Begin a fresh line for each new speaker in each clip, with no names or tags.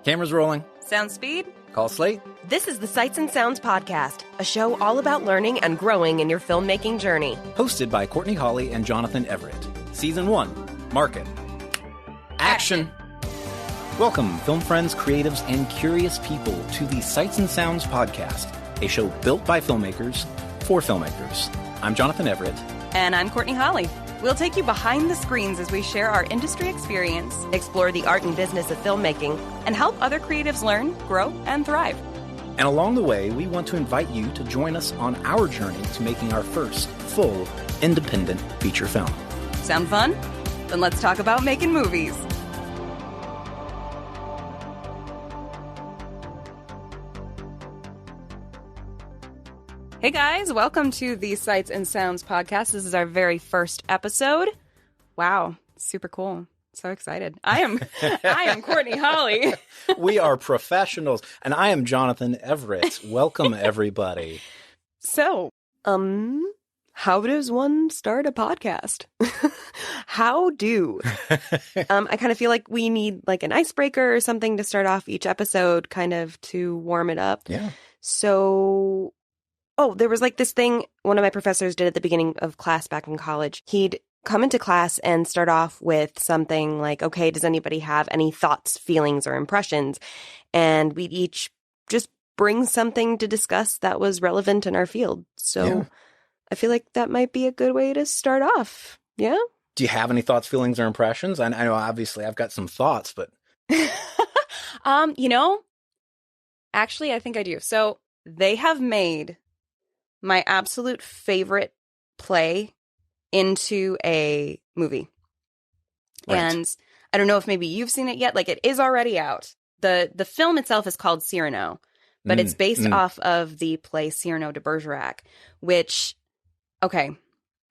Cameras rolling.
Sound speed?
Call Slate.
This is the Sights and Sounds Podcast, a show all about learning and growing in your filmmaking journey.
Hosted by Courtney Hawley and Jonathan Everett. Season 1. Market. Action. Welcome, film friends, creatives, and curious people to the Sights and Sounds Podcast, a show built by filmmakers for filmmakers. I'm Jonathan Everett.
And I'm Courtney Hawley. We'll take you behind the screens as we share our industry experience,
Explore the art and business of filmmaking,
and help other creatives learn, grow, and thrive.
And along the way, we want to invite you to join us on our journey to making our first full independent feature film.
Sound fun? Then let's talk about making movies. Hey guys, welcome to the Sights and Sounds Podcast. This is our very first episode. Wow, super cool. So excited. I am Courtney Hawley.
We are professionals, and I am Jonathan Everett. Welcome, everybody.
So, how does one start a podcast? How do? I kind of feel like we need like an icebreaker or something to start off each episode, kind of to warm it up.
Yeah.
So, there was like this thing one of my professors did at the beginning of class back in college. He'd come into class and start off with something like, okay, does anybody have any thoughts, feelings, or impressions? And we'd each just bring something to discuss that was relevant in our field. So yeah. I feel like that might be a good way to start off. Yeah?
Do you have any thoughts, feelings, or impressions? I know obviously I've got some thoughts, but...
Actually, I think I do. So they have made my absolute favorite play into a movie. Right. And I don't know if maybe you've seen it yet. Like, it is already out. The film itself is called Cyrano, but it's based off of the play Cyrano de Bergerac, which, okay,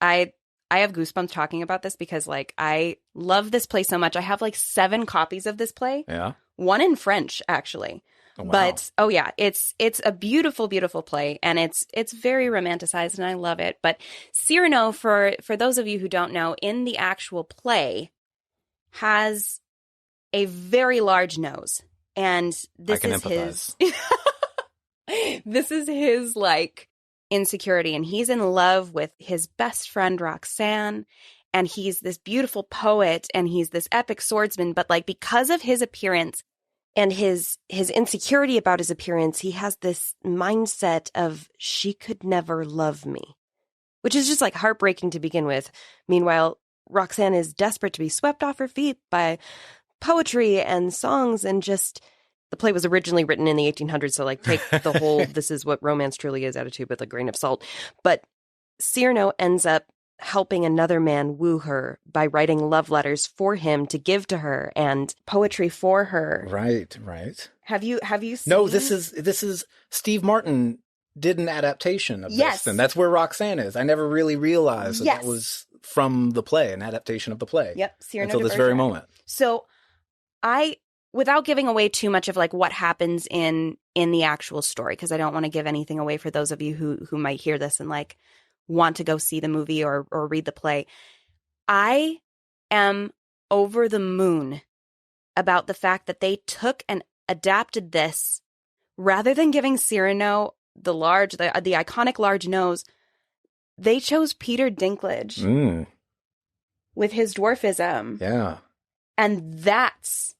I have goosebumps talking about this because, like, I love this play so much. I have, like, 7 copies of this play.
Yeah.
1 in French, actually.
Oh, wow.
But it's a beautiful, beautiful play, and it's very romanticized, and I love it. But Cyrano, for those of you who don't know, in the actual play, has a very large nose, and this is his. This is his like insecurity, and he's in love with his best friend Roxanne, and he's this beautiful poet, and he's this epic swordsman. But like because of his appearance. And his insecurity about his appearance, he has this mindset of, she could never love me, which is just like heartbreaking to begin with. Meanwhile, Roxanne is desperate to be swept off her feet by poetry and songs, and just, the play was originally written in the 1800s, so like take the whole, this is what romance truly is attitude with a grain of salt. But Cyrano ends up helping another man woo her by writing love letters for him to give to her and poetry for her.
Right.
Have you seen?
No, this is Steve Martin did an adaptation of
yes.
this, and that's where Roxanne is. I never really realized that was from the play, an adaptation of the play.
Yep, Cyrano
until this very moment.
So without giving away too much of like what happens in the actual story, because I don't want to give anything away for those of you who might hear this and like want to go see the movie or read the play. I am over the moon about the fact that they took and adapted this rather than giving Cyrano the iconic large nose. They chose Peter Dinklage with his dwarfism.
Yeah.
And that's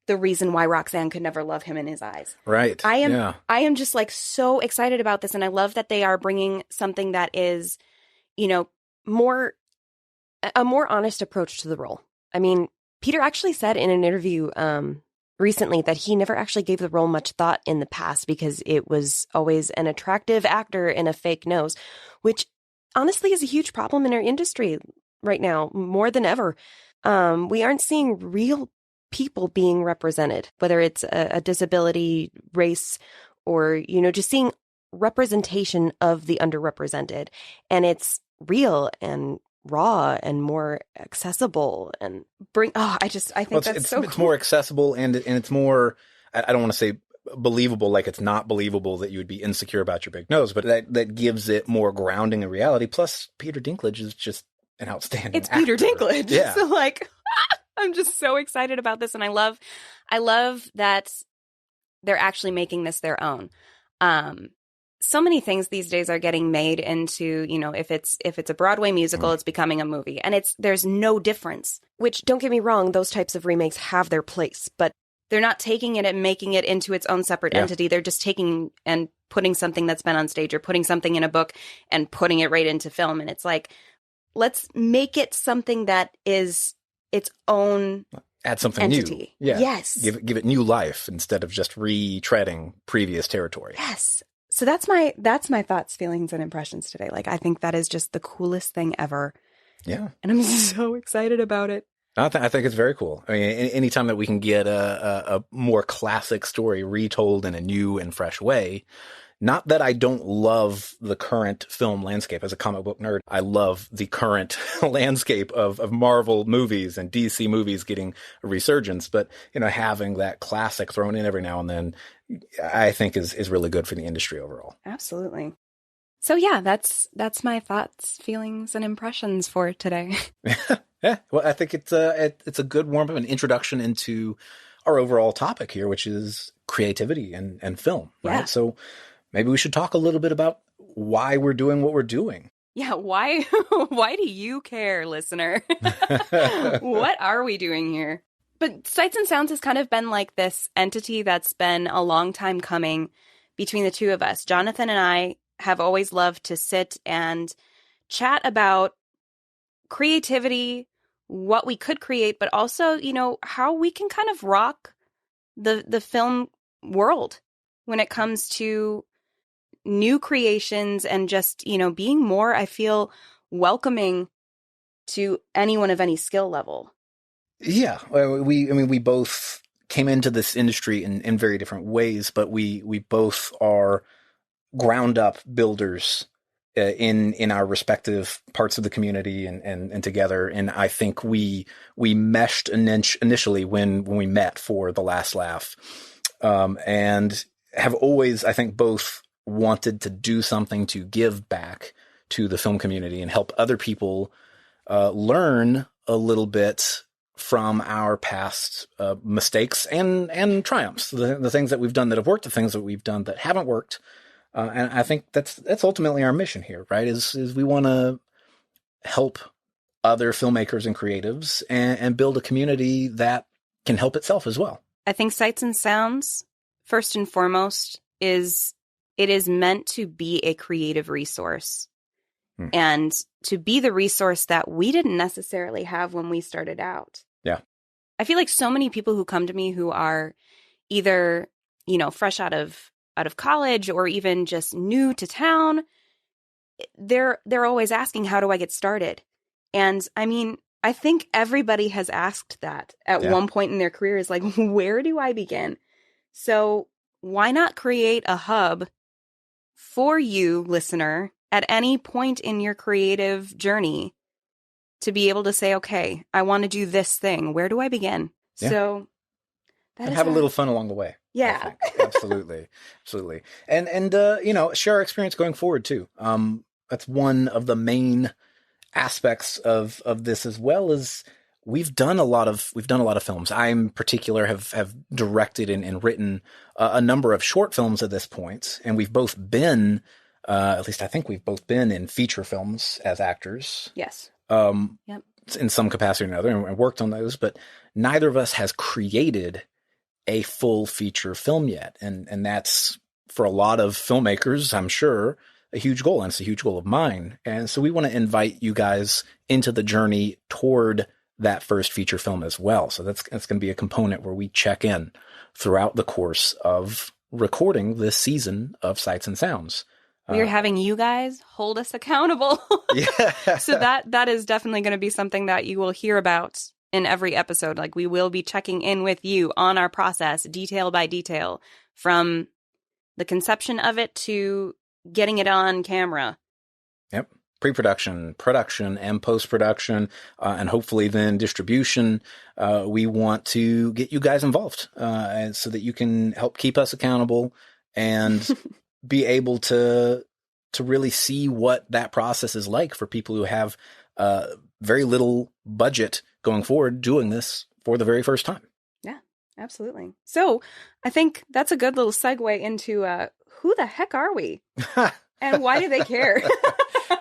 the reason why Roxanne could never love him in his eyes.
Right.
I am just like so excited about this, and I love that they are bringing something that is, a more honest approach to the role. I mean, Peter actually said in an interview recently that he never actually gave the role much thought in the past because it was always an attractive actor in a fake nose, which honestly is a huge problem in our industry right now, more than ever. We aren't seeing real people being represented, whether it's a disability, race, or, just seeing representation of the underrepresented. And it's real and raw and more accessible and I think that's so cool.
It's more accessible and it's more, I don't want to say believable, like it's not believable that you would be insecure about your big nose, but that gives it more grounding in reality. Plus, Peter Dinklage is just an outstanding actor.
Peter Dinklage.
Yeah.
So like, I'm just so excited about this, and I love I love that they're actually making this their own. So many things these days are getting made into, if it's a Broadway musical, it's becoming a movie, and there's no difference.
Which, don't get me wrong, those types of remakes have their place, but
they're not taking it and making it into its own separate entity. They're just taking and putting something that's been on stage or putting something in a book and putting it right into film. And it's like, let's make it something that is its own
add something
entity.
New. Yeah.
Yes.
Give it new life instead of just retreading previous territory.
Yes.
So that's my thoughts, feelings, and impressions today. Like, I think that is just the coolest thing ever.
Yeah.
And I'm so excited about it.
I think it's very cool. I mean, anytime that we can get a more classic story retold in a new and fresh way. Not that I don't love the current film landscape. As a comic book nerd, I love the current landscape of Marvel movies and DC movies getting a resurgence. But, having that classic thrown in every now and then, I think is really good for the industry overall.
Absolutely. So yeah, that's my thoughts, feelings, and impressions for today.
Yeah. Well, I think it's a good warm-up, an introduction into our overall topic here, which is creativity and film. Right.
Yeah.
So maybe we should talk a little bit about why we're doing what we're doing.
Yeah, why do you care, listener? What are we doing here? But Sights and Sounds has kind of been like this entity that's been a long time coming between the two of us. Jonathan and I have always loved to sit and chat about creativity, what we could create, but also, how we can kind of rock the film world when it comes to new creations and just, being more, I feel, welcoming to anyone of any skill level.
Yeah. We both came into this industry in very different ways, but we both are ground up builders in our respective parts of the community and together. And I think we meshed initially when we met for The Last Laugh, and have always, I think, both wanted to do something to give back to the film community and help other people learn a little bit from our past mistakes and triumphs, the things that we've done that have worked, the things that we've done that haven't worked. And I think that's ultimately our mission here, right? Is we want to help other filmmakers and creatives and build a community that can help itself as well.
I think Sights and Sounds, first and foremost, is meant to be a creative resource and to be the resource that we didn't necessarily have when we started out.
Yeah.
I feel like so many people who come to me who are either, fresh out of college or even just new to town, they're always asking, how do I get started? And I mean, I think everybody has asked that at one point in their career, is like, where do I begin? So why not create a hub for you, listener, at any point in your creative journey to be able to say, okay, I want to do this thing. Where do I begin? Yeah. So
and have a little fun along the way.
Yeah.
Absolutely. Absolutely. And share our experience going forward too. That's one of the main aspects of this, as well as we've done a lot of films. I in particular have directed and written a number of short films at this point. And we've both been, at least I think we've both been in feature films as actors.
Yes.
Yep. In some capacity or another, and worked on those, but neither of us has created a full feature film yet. And that's, for a lot of filmmakers, I'm sure, a huge goal. And it's a huge goal of mine. And so we want to invite you guys into the journey toward that first feature film as well. So that's going to be a component where we check in throughout the course of recording this season of Sights and Sounds.
We're having you guys hold us accountable.
Yeah.
So that is definitely going to be something that you will hear about in every episode. Like, we will be checking in with you on our process, detail by detail, from the conception of it to getting it on camera.
Yep. Pre-production, production, and post-production, and hopefully then distribution. We want to get you guys involved so that you can help keep us accountable and be able to really see what that process is like for people who have very little budget going forward doing this for the very first time.
Yeah. Absolutely. So I think that's a good little segue into who the heck are we? And why do they care?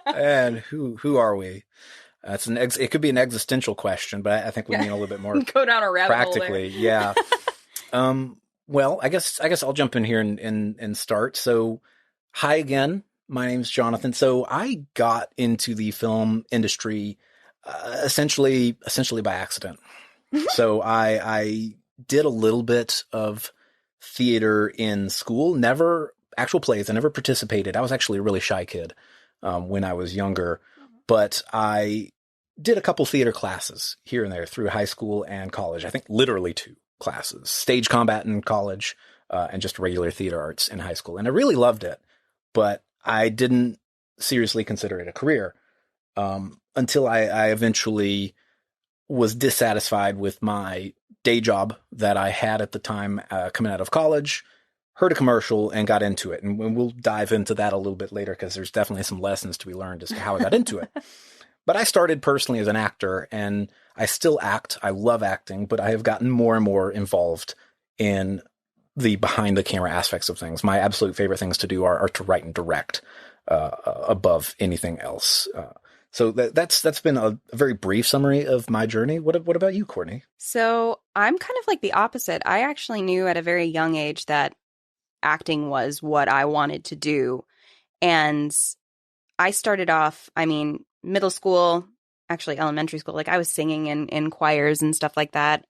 And who are we? It could be an existential question, but I think we mean a little bit more
go down a rabbit hole there.
practically. Yeah. Well, I guess I'll jump in here and start. So, hi again. My name's Jonathan. So I got into the film industry essentially by accident. So I did a little bit of theater in school, never actual plays. I never participated. I was actually a really shy kid when I was younger, but I did a couple theater classes here and there through high school and college. I think literally 2 classes, stage combat in college and just regular theater arts in high school. And I really loved it, but I didn't seriously consider it a career until I eventually was dissatisfied with my day job that I had at the time coming out of college, heard a commercial and got into it. And we'll dive into that a little bit later because there's definitely some lessons to be learned as to how I got into it. But I started personally as an actor, and I still act. I love acting, but I have gotten more and more involved in the behind the camera aspects of things. My absolute favorite things to do are to write and direct above anything else. So that's been a very brief summary of my journey. What about you, Courtney?
So I'm kind of like the opposite. I actually knew at a very young age that acting was what I wanted to do. And I started off, middle school, actually elementary school, like I was singing in choirs and stuff like that.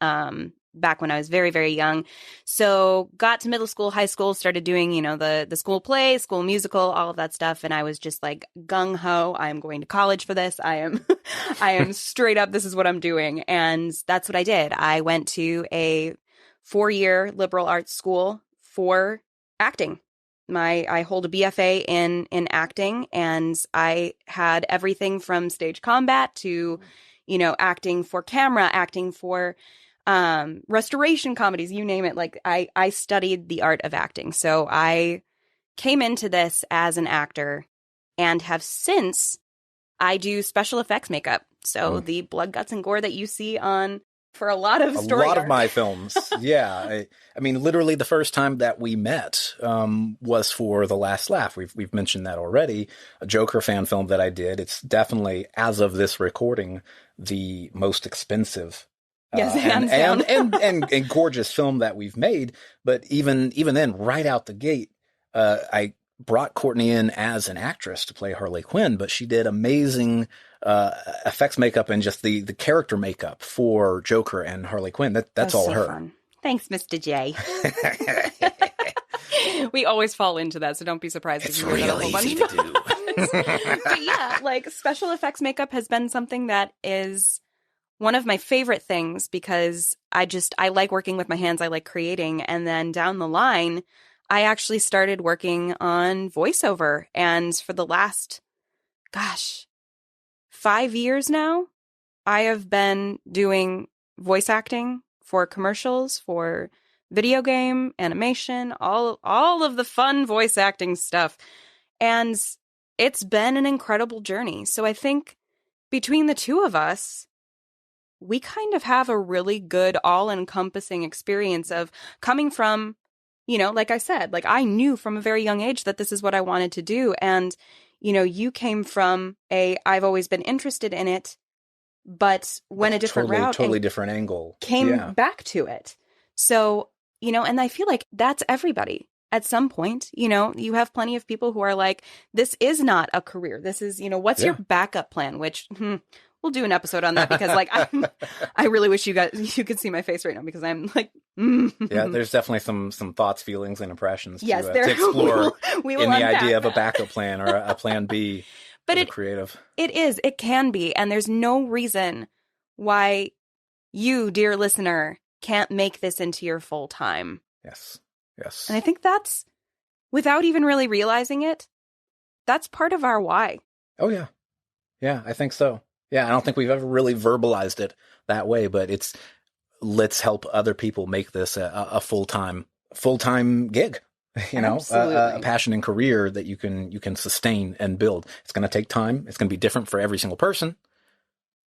Back when I was very, very young. So got to middle school, high school, started doing, the school play, school musical, all of that stuff. And I was just like gung ho. I am going to college for this. I am straight up. This is what I'm doing. And that's what I did. I went to a 4-year liberal arts school for acting. I hold a BFA in acting, and I had everything from stage combat to, acting for camera, acting for restoration comedies, you name it. Like I studied the art of acting. So I came into this as an actor and have since I do special effects makeup. So the blood, guts, and gore that you see on for a lot of story
of
arcs.
my films. Yeah. I mean, literally the first time that we met was for The Last Laugh. We've mentioned that already. A Joker fan film that I did. It's definitely, as of this recording, the most expensive
yes, hands down.
and gorgeous film that we've made. But even then, right out the gate, I brought Courtney in as an actress to play Harley Quinn, but she did amazing effects makeup and just the character makeup for Joker and Harley Quinn. That's all so her. Fun.
Thanks, Mr. J. We always fall into that, so don't be surprised if you hear that a whole bunch
easy to do.
But yeah, like special effects makeup has been something that is one of my favorite things because I like working with my hands. I like creating. And then down the line, I actually started working on voiceover. And for the last, 5 years now, I have been doing voice acting for commercials, for video game, animation, all of the fun voice acting stuff. And it's been an incredible journey. So I think between the two of us, we kind of have a really good all-encompassing experience of coming from, like I said, like I knew from a very young age that this is what I wanted to do. And, you came from I've always been interested in it, but went a different route.
Totally different angle.
Came back to it. So, and I feel like that's everybody. At some point, you have plenty of people who are like, this is not a career. This is, what's your backup plan? Which, we'll do an episode on that because like I really wish you could see my face right now because I'm like
Yeah, there's definitely some thoughts, feelings, and impressions to explore
we will
in the idea of a backup plan or a plan B. But it's creative.
It can be, and there's no reason why you, dear listener, can't make this into your full time.
Yes.
And I think that's, without even really realizing it, that's part of our why.
Oh yeah, I think so. Yeah, I don't think we've ever really verbalized it that way, but it's let's help other people make this a full-time gig, a passion and career that you can sustain and build. It's going to take time. It's going to be different for every single person,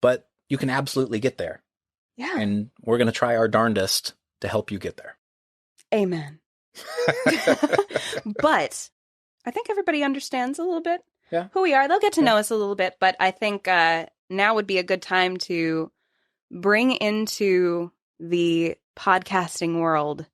but you can absolutely get there.
Yeah.
And we're going to try our darndest to help you get there.
Amen. But I think everybody understands a little bit who we are. They'll get to know us a little bit, but I think now would be a good time to bring into the podcasting world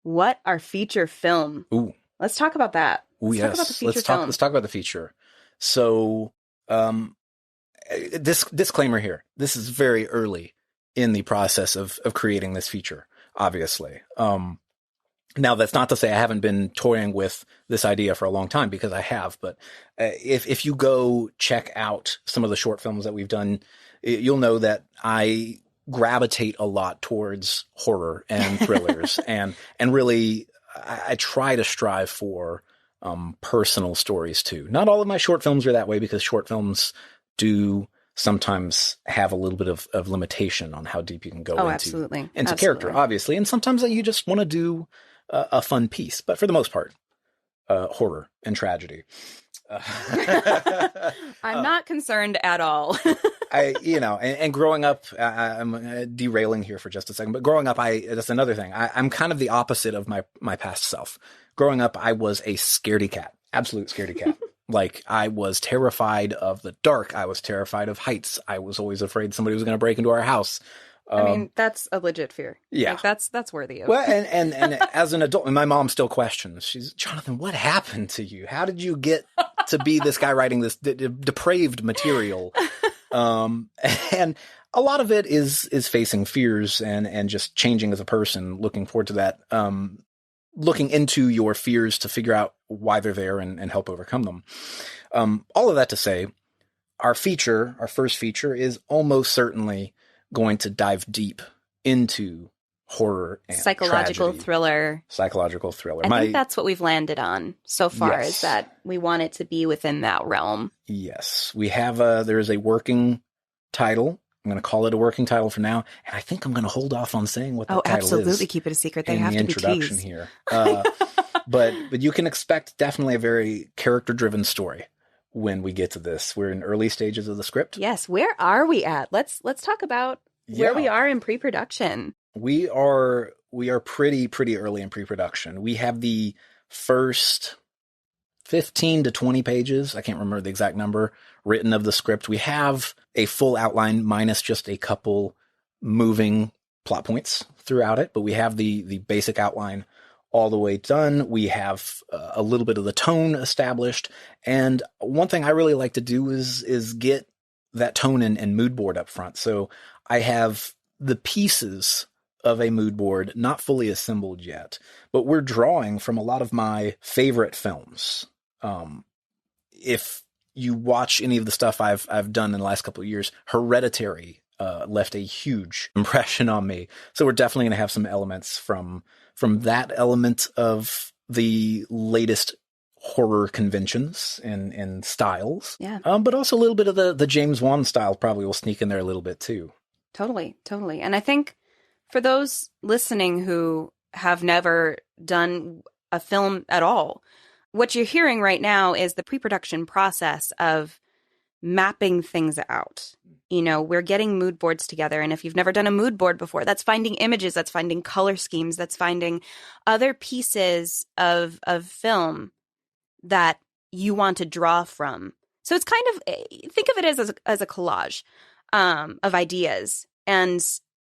what our feature film.
Ooh.
Let's talk about that.
Ooh, yes. Let's talk about the feature. So, this disclaimer here. This is very early in the process of creating this feature, obviously. Now, that's not to say I haven't been toying with this idea for a long time, because I have. But if you go check out some of the short films that we've done, you'll know that I gravitate a lot towards horror and thrillers, and really I try to strive for personal stories too. Not all of my short films are that way, because short films do sometimes have a little bit of limitation on how deep you can go into character, obviously. And sometimes you just want to do a fun piece, but for the most part, horror and tragedy.
I'm not concerned at all.
And growing up, I'm derailing here for just a second, but growing up, that's another thing. I'm kind of the opposite of my past self. Growing up, I was a scaredy cat, absolute scaredy cat. Like, I was terrified of the dark. I was terrified of heights. I was always afraid somebody was going to break into our house.
I mean, that's a legit fear.
Yeah.
Like, that's worthy of.
Well, and as an adult, and my mom still questions. She's, Jonathan, what happened to you? How did you get to be this guy writing this depraved material? And a lot of it is facing fears and just changing as a person, looking forward to that, looking into your fears to figure out why they're there and help overcome them. All of that to say, our first feature, is almost certainly going to dive deep into horror and
psychological thriller.
I
think that's what we've landed on so far, is that we want it to be within that realm.
Yes. We have there is a working title. I'm going to call it a working title for now, and I think I'm going to hold off on saying what the title is.
Oh, absolutely. Keep it a secret. They have to be
introduction
teased.
Here. But you can expect definitely a very character-driven story when we get to this. We're in early stages of the script.
Yes. Where are we at? Let's talk about where we are in pre-production.
We are pretty early in pre-production. We have the first 15 to 20 pages, I can't remember the exact number, written of the script. We have a full outline minus just a couple moving plot points throughout it, but we have the basic outline all the way done. We have a little bit of the tone established. And one thing I really like to do is get that tone and mood board up front. So I have the pieces of a mood board not fully assembled yet, but we're drawing from a lot of my favorite films. If you watch any of the stuff I've done in the last couple of years, Hereditary left a huge impression on me. So we're definitely going to have some elements from that element of the latest horror conventions and styles.
Yeah.
But also a little bit of the James Wan style probably will sneak in there a little bit too.
Totally. And I think for those listening who have never done a film at all, what you're hearing right now is the pre-production process of mapping things out. We're getting mood boards together. And if you've never done a mood board before, that's finding images, that's finding color schemes, that's finding other pieces of film that you want to draw from. So it's kind of, think of it as a collage of ideas. And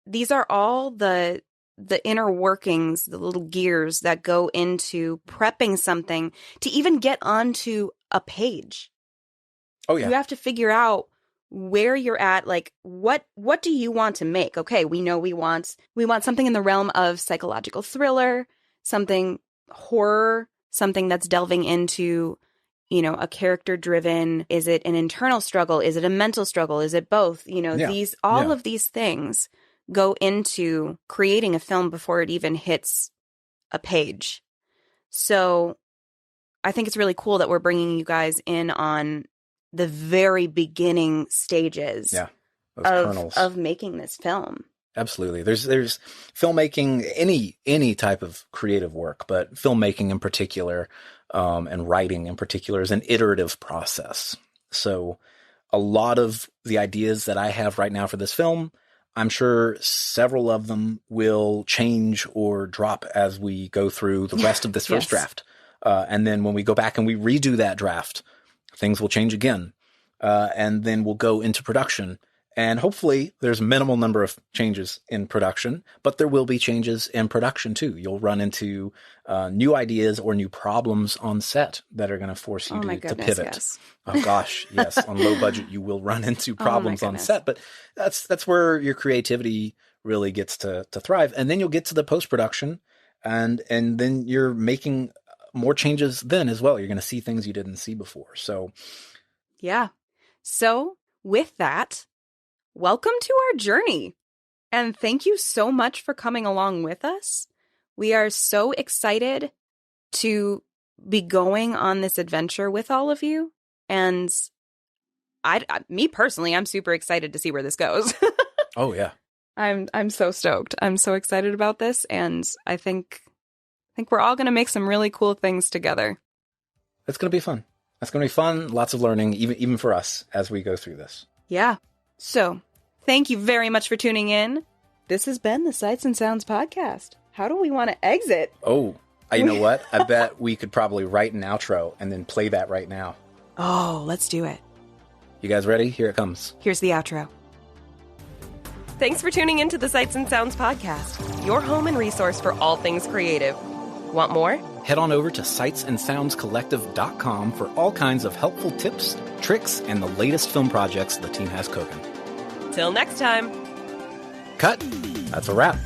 these are all the inner workings, the little gears that go into prepping something to even get onto a page.
Oh, yeah.
You have to figure out where you're at. Like, what do you want to make? Okay, we know we want something in the realm of psychological thriller, something horror, something that's delving into, a character-driven. Is it an internal struggle? Is it a mental struggle? Is it both? All of these things go into creating a film before it even hits a page. So I think it's really cool that we're bringing you guys in on the very beginning stages of making this film.
Absolutely. There's filmmaking, any type of creative work, but filmmaking in particular, and writing in particular is an iterative process. So a lot of the ideas that I have right now for this film, I'm sure several of them will change or drop as we go through the rest of this first draft. And then when we go back and we redo that draft, things will change again. And then we'll go into production. And hopefully there's a minimal number of changes in production, but there will be changes in production too. You'll run into new ideas or new problems on set that are going to force you to pivot.
Yes.
Oh gosh, yes. On low budget, you will run into problems on set, but that's where your creativity really gets to thrive. And then you'll get to the post-production and then you're making more changes then as well. You're going to see things you didn't see before. So
yeah. So with that, welcome to our journey. And thank you so much for coming along with us. We are so excited to be going on this adventure with all of you. And me personally, I'm super excited to see where this goes.
Oh yeah.
I'm so stoked. I'm so excited about this. And I think we're all going to make some really cool things together.
It's going to be fun. It's going to be fun. Lots of learning, even for us as we go through this.
Yeah. So thank you very much for tuning in. This has been the Sights and Sounds podcast. How do we want to exit?
Oh, you know what? I bet we could probably write an outro and then play that right now.
Oh, let's do it.
You guys ready? Here it comes.
Here's the outro. Thanks for tuning into the Sights and Sounds podcast, your home and resource for all things creative. Want more?
Head on over to sightsandsoundscollective.com for all kinds of helpful tips, tricks, and the latest film projects the team has cooking.
Till next time.
Cut. That's a wrap.